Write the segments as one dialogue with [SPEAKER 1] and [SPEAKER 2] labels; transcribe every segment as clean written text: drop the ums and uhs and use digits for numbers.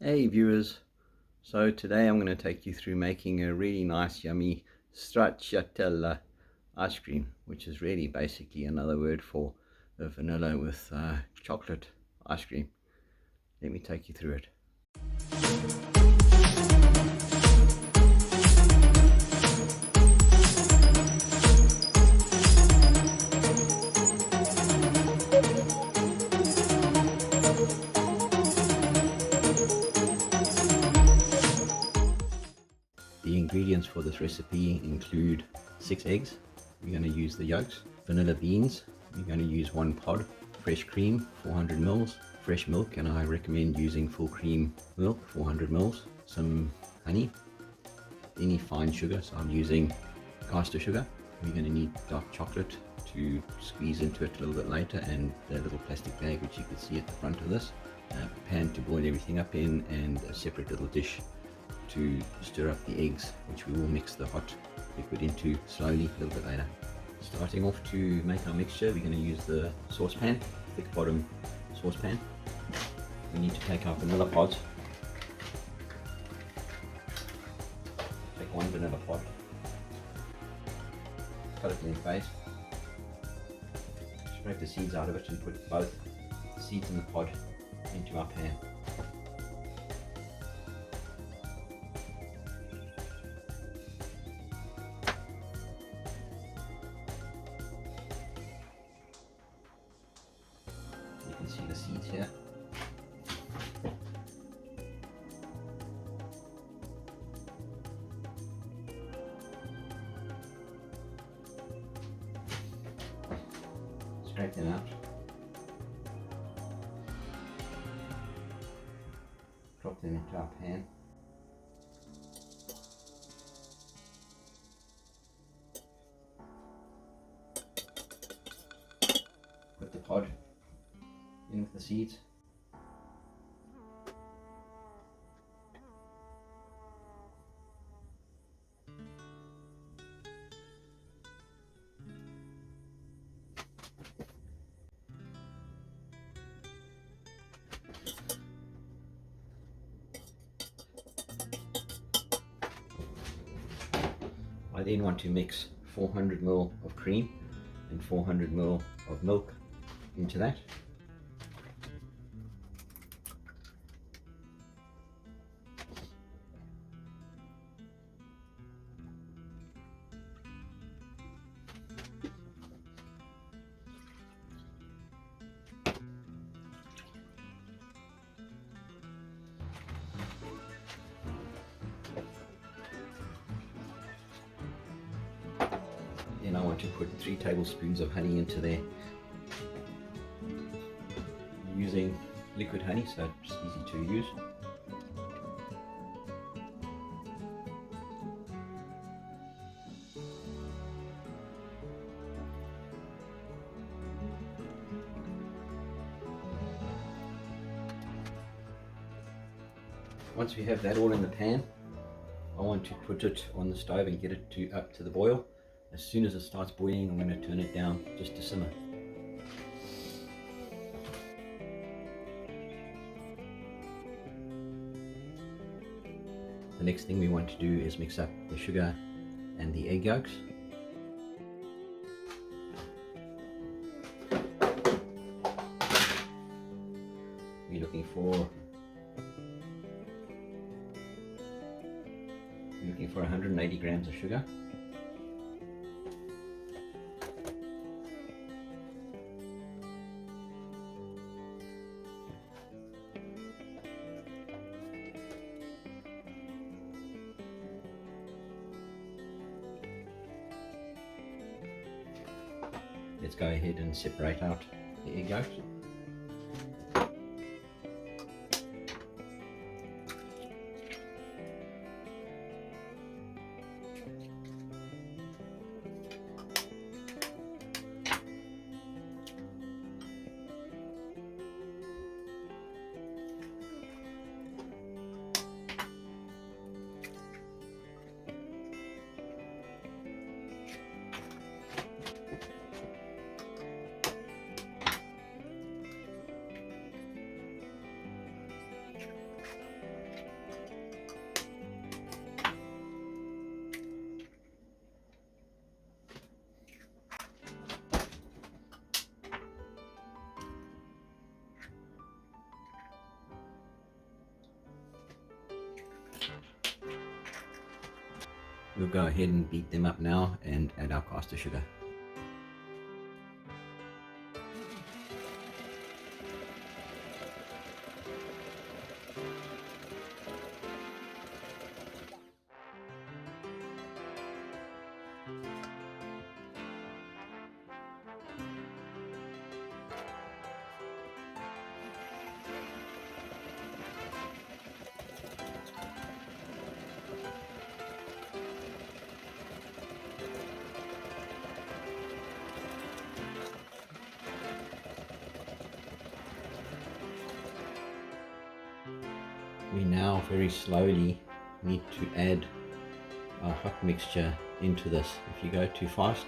[SPEAKER 1] Hey viewers, so today I'm going to take you through making a really nice yummy Stracciatella ice cream, which is really basically another word for a vanilla with chocolate ice cream. Let me take you through it. The ingredients for this recipe include 6 eggs, we're going to use the yolks, vanilla beans, we're going to use 1 pod, fresh cream 400 ml, fresh milk, and I recommend using full cream milk 400 ml, some honey, any fine sugar, so I'm using caster sugar. We're going to need dark chocolate to squeeze into it a little bit later, and the little plastic bag which you can see at the front of this, a pan to boil everything up in, and a separate little dish to stir up the eggs, which we will mix the hot liquid into slowly a little bit later. Starting off, to make our mixture, we're going to use the saucepan, thick bottom saucepan. We need to take our vanilla pods. Take 1 vanilla pod, cut it lengthways, scrape the seeds out of it and put both the seeds and the pod into our pan. You can see the seeds here. Scrape them out. Drop them into our pan. Put the pod in with the seeds. I then want to mix 400 ml of cream and 400 ml of milk into that. Then I want to put 3 tablespoons of honey into there. I'm using liquid honey, so it's easy to use. Once we have that all in the pan, I want to put it on the stove and get it up to the boil. As soon as it starts boiling, I'm going to turn it down just to simmer. The next thing we want to do is mix up the sugar and the egg yolks. We're looking for 180 grams of sugar. Let's go ahead and separate out the egg yolks. We'll go ahead and beat them up now and add our caster sugar. We now very slowly need to add our hot mixture into this. If you go too fast,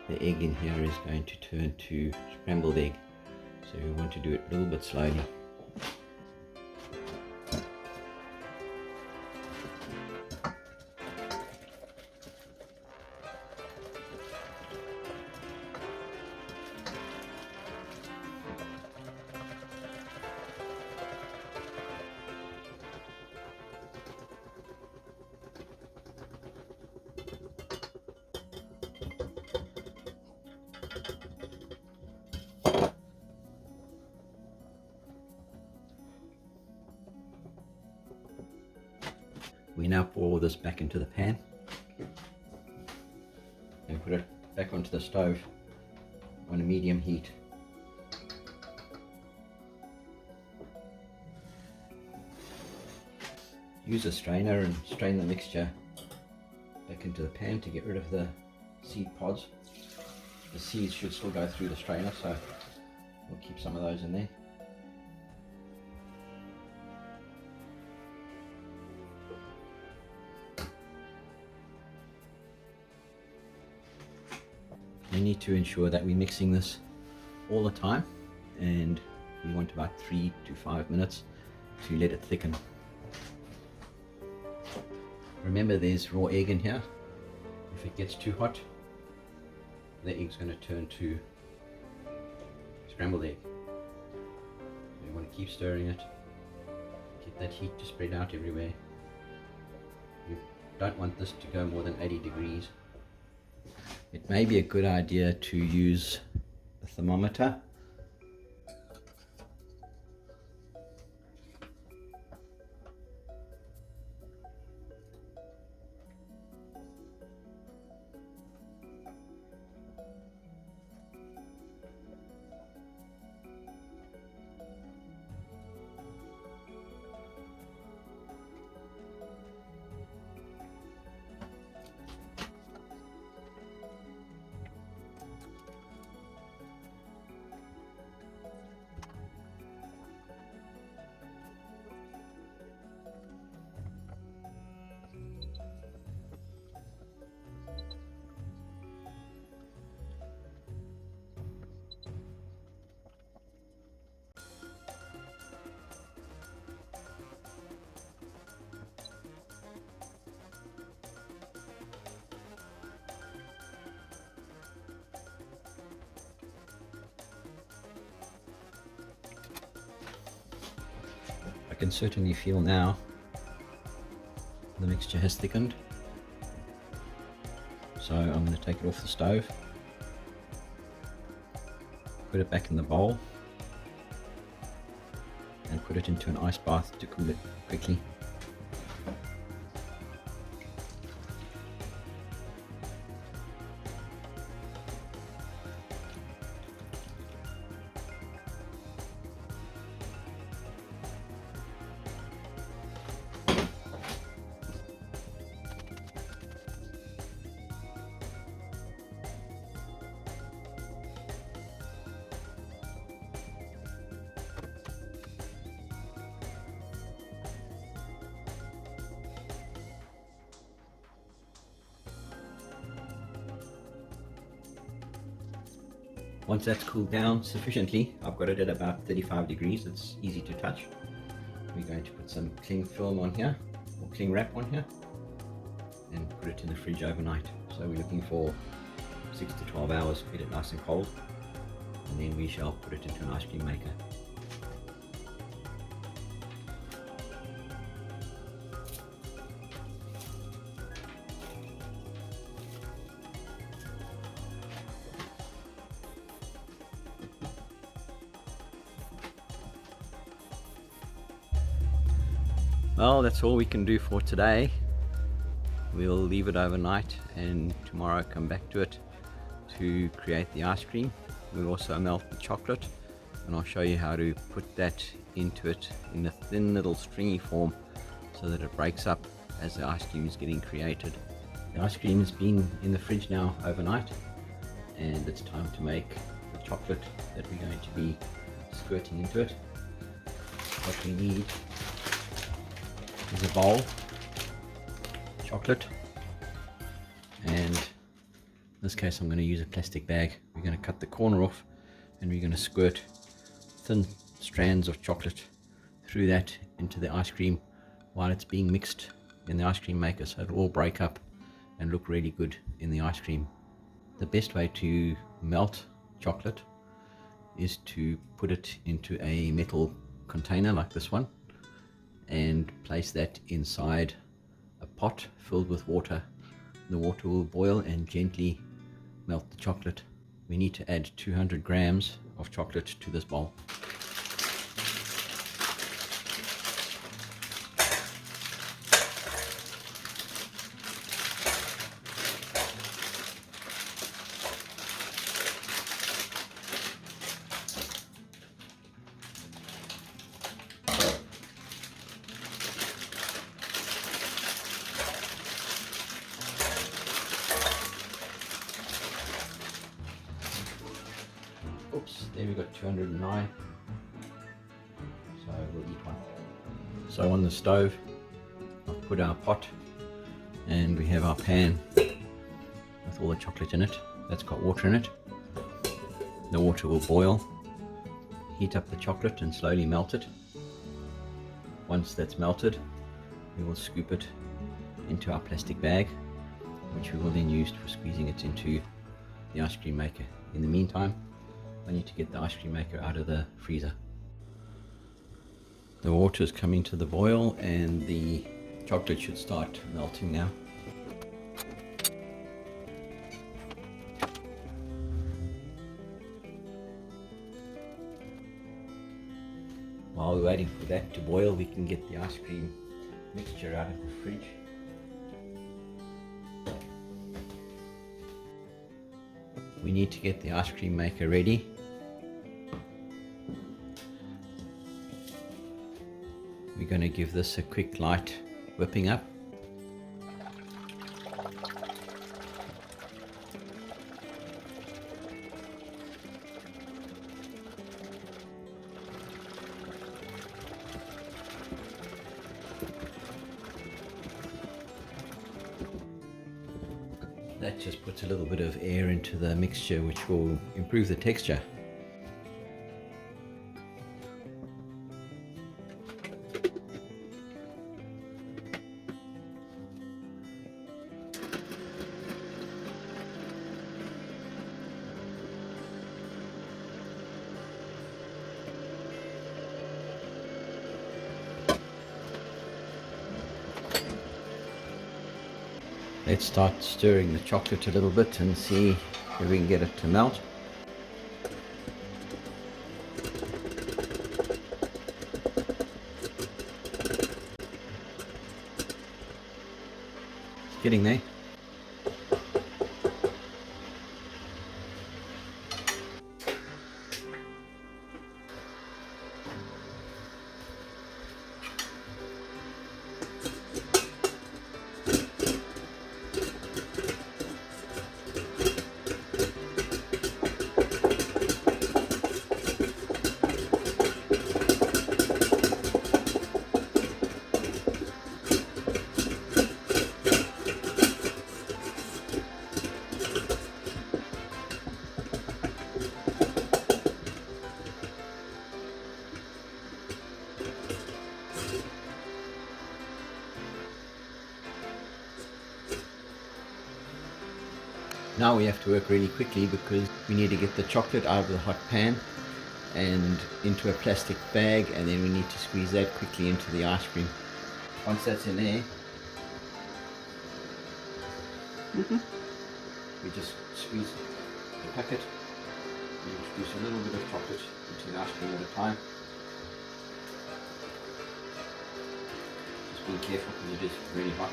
[SPEAKER 1] the egg in here is going to turn to scrambled egg. So we want to do it a little bit slowly. We now pour this back into the pan and put it back onto the stove on a medium heat. Use a strainer and strain the mixture back into the pan to get rid of the seed pods. The seeds should still go through the strainer, so we'll keep some of those in there. We need to ensure that we're mixing this all the time, and we want about 3 to 5 minutes to let it thicken. Remember, there's raw egg in here. If it gets too hot, the egg's going to turn to scrambled egg. So you want to keep stirring it, get that heat to spread out everywhere. You don't want this to go more than 80 degrees. It may be a good idea to use a thermometer. I can certainly feel now the mixture has thickened, so I'm going to take it off the stove, put it back in the bowl and put it into an ice bath to cool it quickly. Once that's cooled down sufficiently, I've got it at about 35 degrees, it's easy to touch. We're going to put some cling film on here, or cling wrap on here, and put it in the fridge overnight. So we're looking for 6 to 12 hours, get it nice and cold, and then we shall put it into an ice cream maker. Well, that's all we can do for today. We'll leave it overnight and tomorrow come back to it to create the ice cream. We'll also melt the chocolate, and I'll show you how to put that into it in a thin little stringy form so that it breaks up as the ice cream is getting created. The ice cream has been in the fridge now overnight, and it's time to make the chocolate that we're going to be squirting into it. What we need is a bowl, chocolate, and in this case I'm going to use a plastic bag. We're going to cut the corner off and we're going to squirt thin strands of chocolate through that into the ice cream while it's being mixed in the ice cream maker, so it'll all break up and look really good in the ice cream. The best way to melt chocolate is to put it into a metal container like this one and place that inside a pot filled with water. The water will boil and gently melt the chocolate. We need to add 200 grams of chocolate to this bowl. Oops, there we got 209, so we'll eat one. So on the stove I've put our pot and we have our pan with all the chocolate in it. That's got water in it. The water will boil, heat up the chocolate and slowly melt it. Once that's melted, we will scoop it into our plastic bag, which we will then use for squeezing it into the ice cream maker. In the meantime, I need to get the ice cream maker out of the freezer. The water is coming to the boil and the chocolate should start melting now. While we're waiting for that to boil, we can get the ice cream mixture out of the fridge. We need to get the ice cream maker ready. We're going to give this a quick light whipping up. That just puts a little bit of air into the mixture, which will improve the texture. Let's start stirring the chocolate a little bit and see if we can get it to melt. It's getting there. Now we have to work really quickly because we need to get the chocolate out of the hot pan and into a plastic bag, and then we need to squeeze that quickly into the ice cream. Once that's in there, we just squeeze the packet and introduce a little bit of chocolate into the ice cream at a time. Just being careful because it is really hot.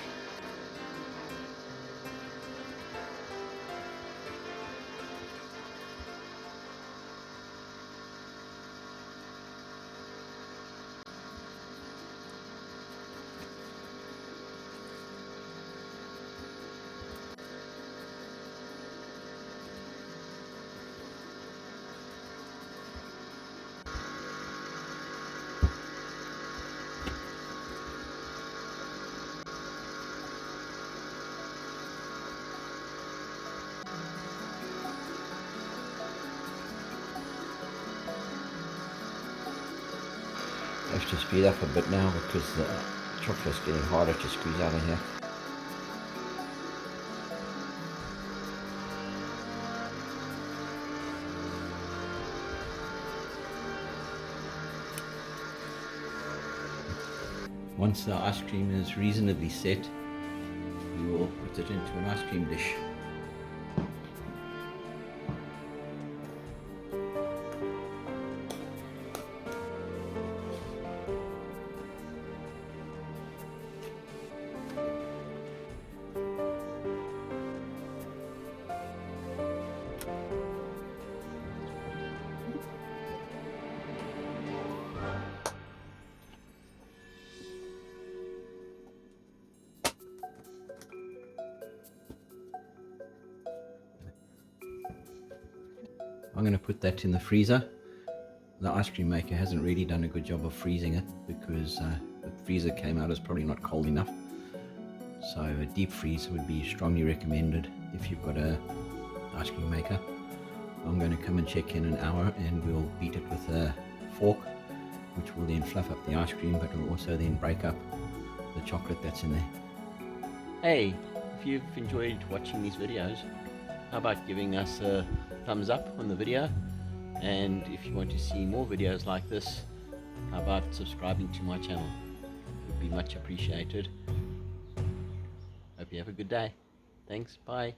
[SPEAKER 1] Let's just speed up a bit now because the chocolate's getting harder to squeeze out of here. Once the ice cream is reasonably set, we will put it into an ice cream dish. I'm going to put that in the freezer. The ice cream maker hasn't really done a good job of freezing it because the freezer came out as probably not cold enough. So a deep freeze would be strongly recommended if you've got a ice cream maker. I'm going to come and check in an hour and we'll beat it with a fork, which will then fluff up the ice cream, but will also then break up the chocolate that's in there. Hey, if you've enjoyed watching these videos, how about giving us a thumbs up on the video? And if you want to see more videos like this, how about subscribing to my channel? It would be much appreciated. Hope you have a good day. Thanks, bye.